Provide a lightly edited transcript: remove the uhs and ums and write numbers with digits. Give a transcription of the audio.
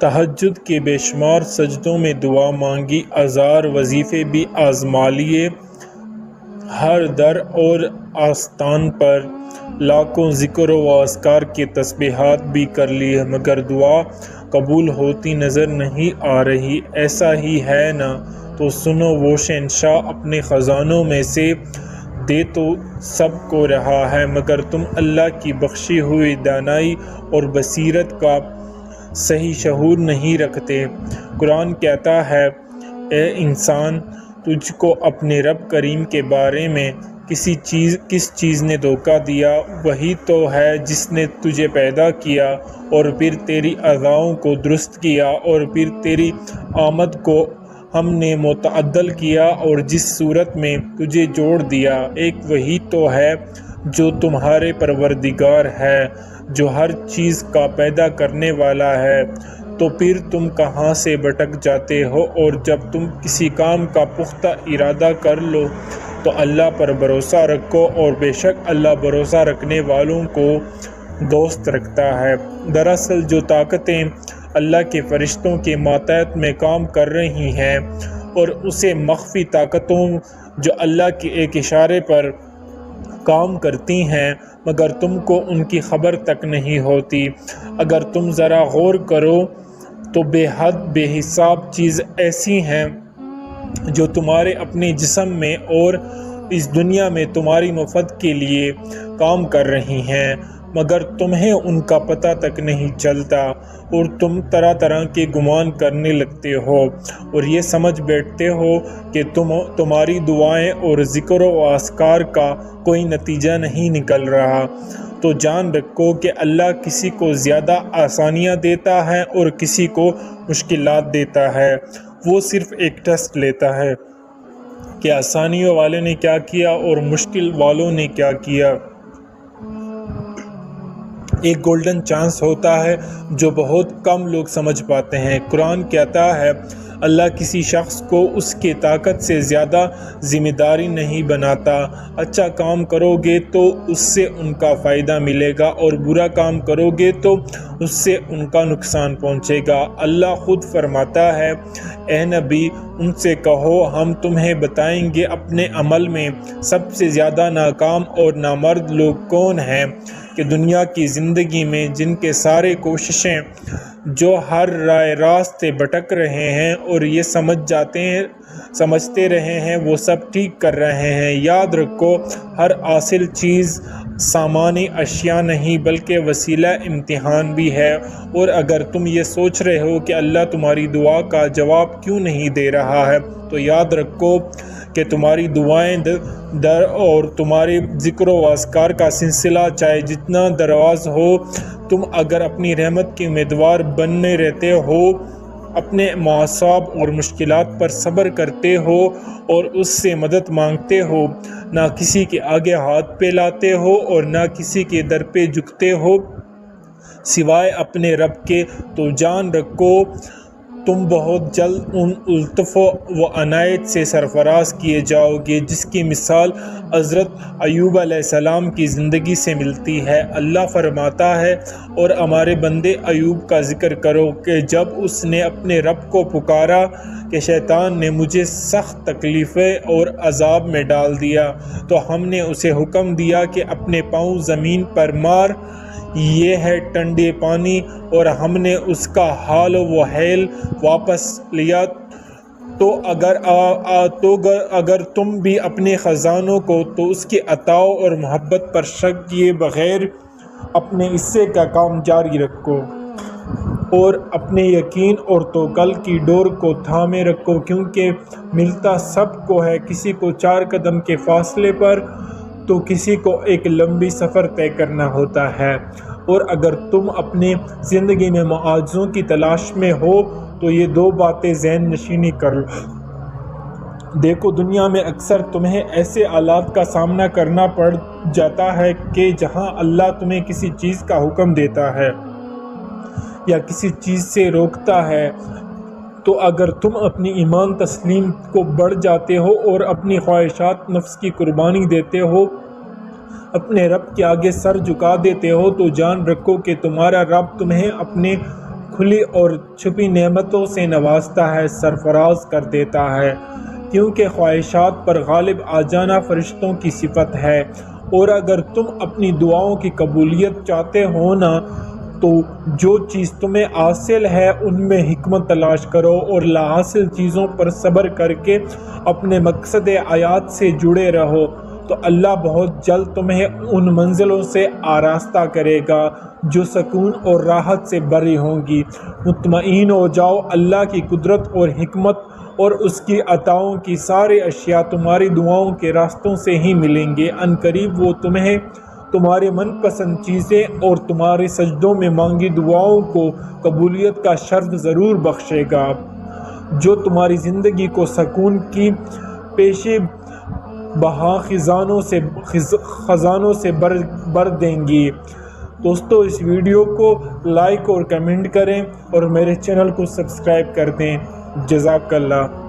تہجد کے بے شمار سجدوں میں دعا مانگی، ہزار وظیفے بھی آزما لیے، ہر در اور آستان پر لاکھوں ذکر و اذکار کے تسبیحات بھی کر لیے، مگر دعا قبول ہوتی نظر نہیں آ رہی۔ ایسا ہی ہے نا؟ تو سنو، وہ شہنشاہ اپنے خزانوں میں سے دے تو سب کو رہا ہے، مگر تم اللہ کی بخشی ہوئی دانائی اور بصیرت کا صحیح شعور نہیں رکھتے۔ قرآن کہتا ہے، اے انسان، تجھ کو اپنے رب کریم کے بارے میں کس چیز نے دھوکہ دیا؟ وہی تو ہے جس نے تجھے پیدا کیا اور پھر تیری اعضاؤں کو درست کیا اور پھر تیری آمد کو ہم نے متعدل کیا اور جس صورت میں تجھے جوڑ دیا، ایک وہی تو ہے جو تمہارے پروردگار ہے، جو ہر چیز کا پیدا کرنے والا ہے۔ تو پھر تم کہاں سے بھٹک جاتے ہو؟ اور جب تم کسی کام کا پختہ ارادہ کر لو تو اللہ پر بھروسہ رکھو، اور بے شک اللہ بھروسہ رکھنے والوں کو دوست رکھتا ہے۔ دراصل جو طاقتیں اللہ کے فرشتوں کے ماتحت میں کام کر رہی ہیں، اور اسے مخفی طاقتوں جو اللہ کے ایک اشارے پر کام کرتی ہیں، مگر تم کو ان کی خبر تک نہیں ہوتی۔ اگر تم ذرا غور کرو تو بے حد بے حساب چیزیں ایسی ہیں جو تمہارے اپنے جسم میں اور اس دنیا میں تمہاری مفاد کے لیے کام کر رہی ہیں، مگر تمہیں ان کا پتہ تک نہیں چلتا، اور تم طرح طرح کے گمان کرنے لگتے ہو اور یہ سمجھ بیٹھتے ہو کہ تمہاری دعائیں اور ذکر و اذکار کا کوئی نتیجہ نہیں نکل رہا۔ تو جان رکھو کہ اللہ کسی کو زیادہ آسانیاں دیتا ہے اور کسی کو مشکلات دیتا ہے۔ وہ صرف ایک ٹیسٹ لیتا ہے کہ آسانیوں والے نے کیا کیا اور مشکل والوں نے کیا کیا۔ ایک گولڈن چانس ہوتا ہے جو بہت کم لوگ سمجھ پاتے ہیں۔ قرآن کہتا ہے، اللہ کسی شخص کو اس کے طاقت سے زیادہ ذمہ داری نہیں بناتا۔ اچھا کام کرو گے تو اس سے ان کا فائدہ ملے گا، اور برا کام کرو گے تو اس سے ان کا نقصان پہنچے گا۔ اللہ خود فرماتا ہے، اے نبی، ان سے کہو، ہم تمہیں بتائیں گے اپنے عمل میں سب سے زیادہ ناکام اور نامرد لوگ کون ہیں، کہ دنیا کی زندگی میں جن کے سارے کوششیں جو ہر رائے راست سے بھٹک رہے ہیں اور یہ سمجھتے رہے ہیں وہ سب ٹھیک کر رہے ہیں۔ یاد رکھو، ہر حاصل چیز سامانی اشیاء نہیں بلکہ وسیلہ امتحان بھی ہے، اور اگر تم یہ سوچ رہے ہو کہ اللہ تمہاری دعا کا جواب کیوں نہیں دے رہا ہے، تو یاد رکھو کہ تمہاری دعائیں در اور تمہارے ذکر و اذکار کا سلسلہ چاہے جتنا دراز ہو، تم اگر اپنی رحمت کے امیدوار بنے رہتے ہو، اپنے مصائب اور مشکلات پر صبر کرتے ہو اور اس سے مدد مانگتے ہو، نہ کسی کے آگے ہاتھ پھیلاتے ہو اور نہ کسی کے در پہ جھکتے ہو سوائے اپنے رب کے، تو جان رکھو تم بہت جلد ان لطف و عنایت سے سرفراز کیے جاؤ گے جس کی مثال حضرت ایوب علیہ السلام کی زندگی سے ملتی ہے۔ اللہ فرماتا ہے، اور ہمارے بندے ایوب کا ذکر کرو کہ جب اس نے اپنے رب کو پکارا کہ شیطان نے مجھے سخت تکلیفیں اور عذاب میں ڈال دیا، تو ہم نے اسے حکم دیا کہ اپنے پاؤں زمین پر مار، یہ ہے ٹھنڈے پانی، اور ہم نے اس کا حال و حیل واپس لیا۔ تو اگر تم بھی اپنے خزانوں کو تو اس کے عطا اور محبت پر شک کیے بغیر اپنے حصے کا کام جاری رکھو، اور اپنے یقین اور توکل کی ڈور کو تھامے رکھو، کیونکہ ملتا سب کو ہے، کسی کو 4 قدم کے فاصلے پر تو کسی کو ایک لمبی سفر طے کرنا ہوتا ہے۔ اور اگر تم اپنی زندگی میں معاوضوں کی تلاش میں ہو تو یہ 2 باتیں ذہن نشینی کر لو۔ دیکھو، دنیا میں اکثر تمہیں ایسے حالات کا سامنا کرنا پڑ جاتا ہے کہ جہاں اللہ تمہیں کسی چیز کا حکم دیتا ہے یا کسی چیز سے روکتا ہے، تو اگر تم اپنی ایمان تسلیم کو بڑھ جاتے ہو اور اپنی خواہشات نفس کی قربانی دیتے ہو، اپنے رب کے آگے سر جھکا دیتے ہو، تو جان رکھو کہ تمہارا رب تمہیں اپنے کھلی اور چھپی نعمتوں سے نوازتا ہے، سرفراز کر دیتا ہے، کیونکہ خواہشات پر غالب آ جانا فرشتوں کی صفت ہے۔ اور اگر تم اپنی دعاؤں کی قبولیت چاہتے ہو نا، تو جو چیز تمہیں حاصل ہے ان میں حکمت تلاش کرو اور لاحاصل چیزوں پر صبر کر کے اپنے مقصد حیات سے جڑے رہو، تو اللہ بہت جلد تمہیں ان منزلوں سے آراستہ کرے گا جو سکون اور راحت سے بھری ہوں گی۔ مطمئن ہو جاؤ، اللہ کی قدرت اور حکمت اور اس کی عطاؤں کی ساری اشیاء تمہاری دعاؤں کے راستوں سے ہی ملیں گے۔ ان قریب وہ تمہیں تمہارے من پسند چیزیں اور تمہارے سجدوں میں مانگی دعاؤں کو قبولیت کا شرف ضرور بخشے گا، جو تمہاری زندگی کو سکون کی پیشے بہا خزانوں سے بھر دیں گی۔ دوستو، اس ویڈیو کو لائک اور کمنٹ کریں اور میرے چینل کو سبسکرائب کر دیں۔ جزاک اللہ۔